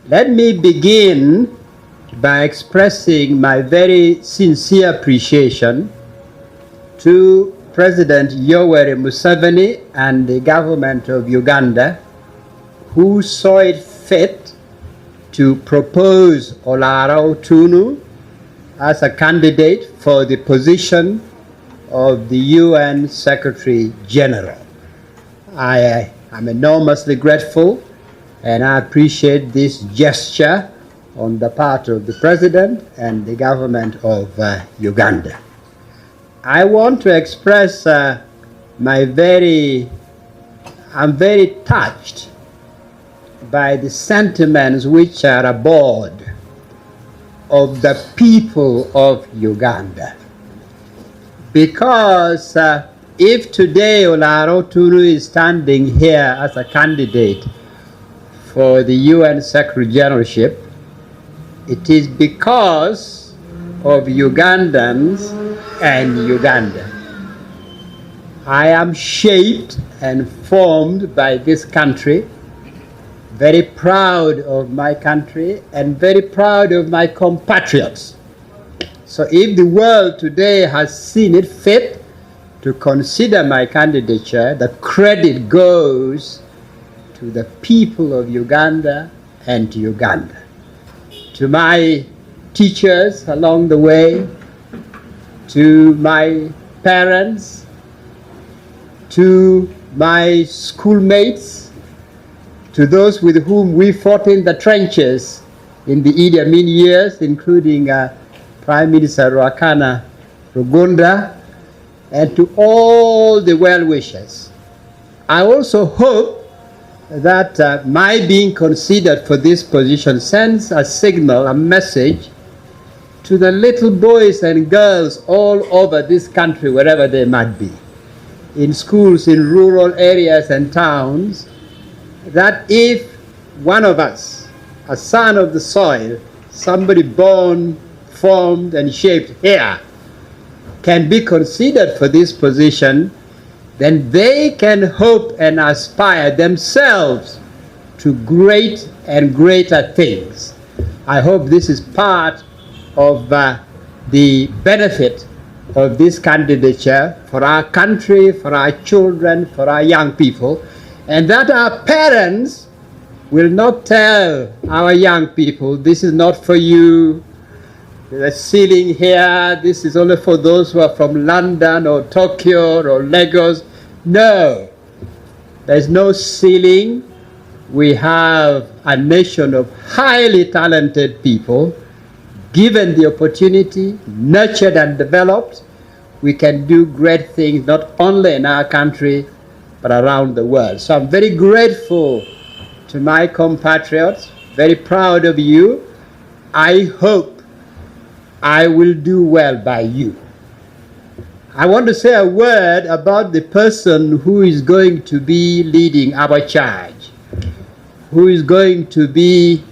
Let me begin by expressing my very sincere appreciation to President Yoweri Museveni and the government of Uganda, who saw it fit to propose Olara Otunnu as a candidate for the position of the UN Secretary General. I am enormously grateful, and I appreciate this gesture on the part of the President and the government of Uganda. I want to express I'm very touched by the sentiments which are aboard of the people of Uganda. Because if today Olara Otunnu is standing here as a candidate for the UN Secretary Generalship, it is because of Ugandans and Uganda. I am shaped and formed by this country, very proud of my country and very proud of my compatriots. So if the world today has seen it fit to consider my candidature, the credit goes to the people of Uganda and to Uganda. To my teachers along the way, to my parents, to my schoolmates, to those with whom we fought in the trenches in the Idi Amin years, including Prime Minister Rwakana Rugunda, and to all the well-wishers. I also hope that my being considered for this position sends a signal, a message to the little boys and girls all over this country, wherever they might be, in schools, in rural areas and towns, that if one of us, a son of the soil, somebody born, formed and shaped here, can be considered for this position, then they can hope and aspire themselves to great and greater things. I hope this is part of the benefit of this candidature for our country, for our children, for our young people, and that our parents will not tell our young people, this is not for you, the ceiling here, this is only for those who are from London or Tokyo or Lagos. No, there's no ceiling. We have a nation of highly talented people. Given the opportunity, nurtured and developed, we can do great things not only in our country, but around the world. So I'm very grateful to my compatriots, very proud of you. I hope I will do well by you. I want to say a word about the person who is going to be leading our charge, who is going to be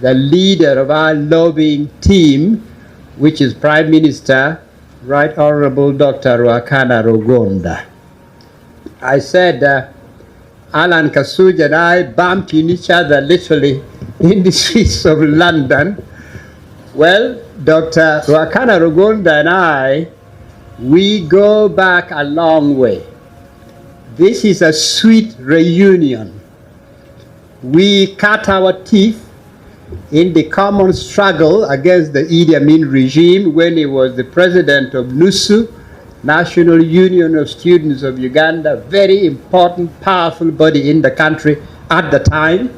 the leader of our lobbying team, which is Prime Minister, Right Honorable Dr. Rwakana Rugunda. I said Alan Kasuj and I bumped in each other literally in the streets of London. Well, Dr. Rwakana Rugunda and I, we go back a long way. This is a sweet reunion. We cut our teeth in the common struggle against the Idi Amin regime when he was the president of NUSU, National Union of Students of Uganda, very important, powerful body in the country at the time.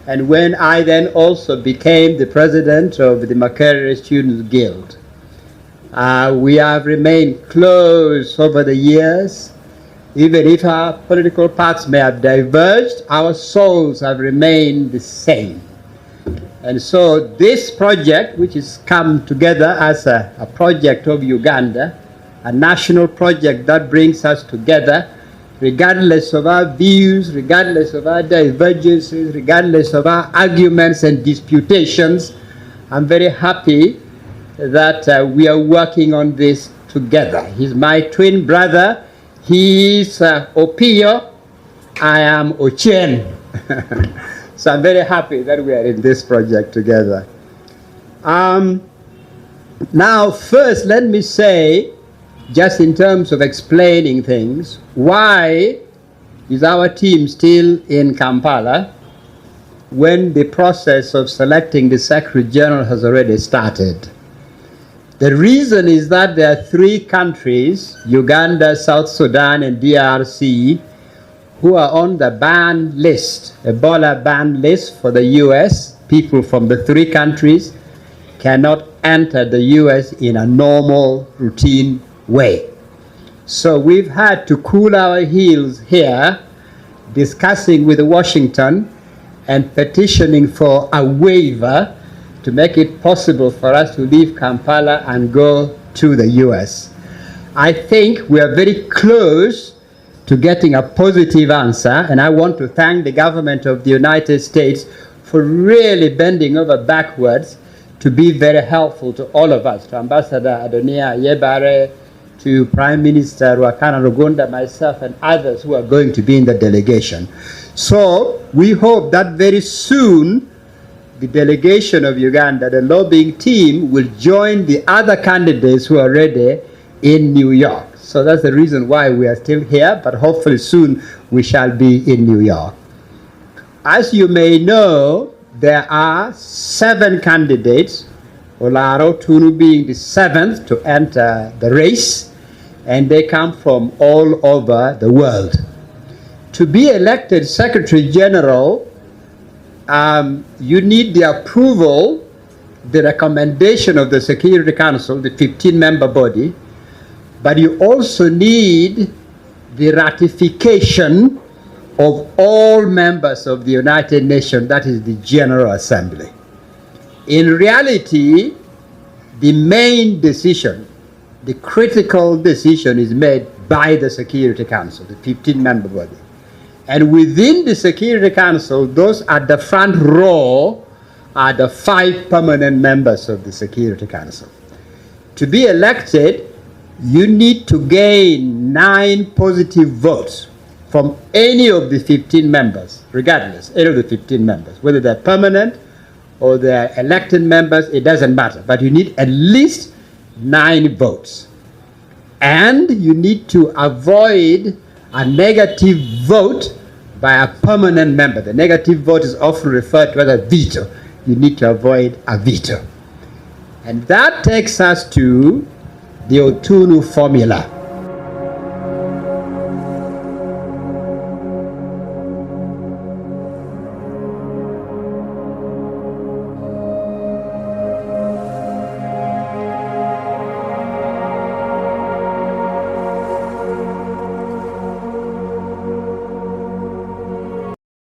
And when I then also became the president of the Makerere Students Guild. We have remained close over the years. Even if our political paths may have diverged, our souls have remained the same. And so this project, which has come together as a project of Uganda, a national project that brings us together, regardless of our views, regardless of our divergences, regardless of our arguments and disputations, I'm very happy that we are working on this together. He's my twin brother. He is Opio. I am Ochen. So I'm very happy that we are in this project together. Now, first, let me say, just in terms of explaining things, why is our team still in Kampala when the process of selecting the Secretary General has already started? The reason is that there are 3 countries, Uganda, South Sudan, and DRC, who are on the ban list, Ebola ban list for the US. People from the 3 countries cannot enter the US in a normal, routine way. So we've had to cool our heels here, discussing with Washington and petitioning for a waiver to make it possible for us to leave Kampala and go to the US. I think we are very close to getting a positive answer, and I want to thank the government of the United States for really bending over backwards to be very helpful to all of us, to Ambassador Adonia Yebare, to Prime Minister Ruakana Rugunda, myself, and others who are going to be in the delegation. So we hope that very soon the delegation of Uganda, the lobbying team, will join the other candidates who are already in New York. So that's the reason why we are still here, but hopefully soon we shall be in New York. As you may know, there are 7 candidates, Olara, Otunnu being the 7th to enter the race, and they come from all over the world. To be elected Secretary General, you need the approval, the recommendation of the Security Council, the 15-member body, but you also need the ratification of all members of the United Nations, that is the General Assembly. In reality, the main decision, the critical decision, is made by the Security Council, the 15-member body. And within the Security Council, those at the front row are the 5 permanent members of the Security Council. To be elected, you need to gain 9 positive votes from any of the 15 members, regardless, any of the 15 members, whether they're permanent or they're elected members, it doesn't matter. But you need at least 9 votes. And you need to avoid a negative vote by a permanent member. The negative vote is often referred to as a veto. You need to avoid a veto. And that takes us to the Otunnu formula.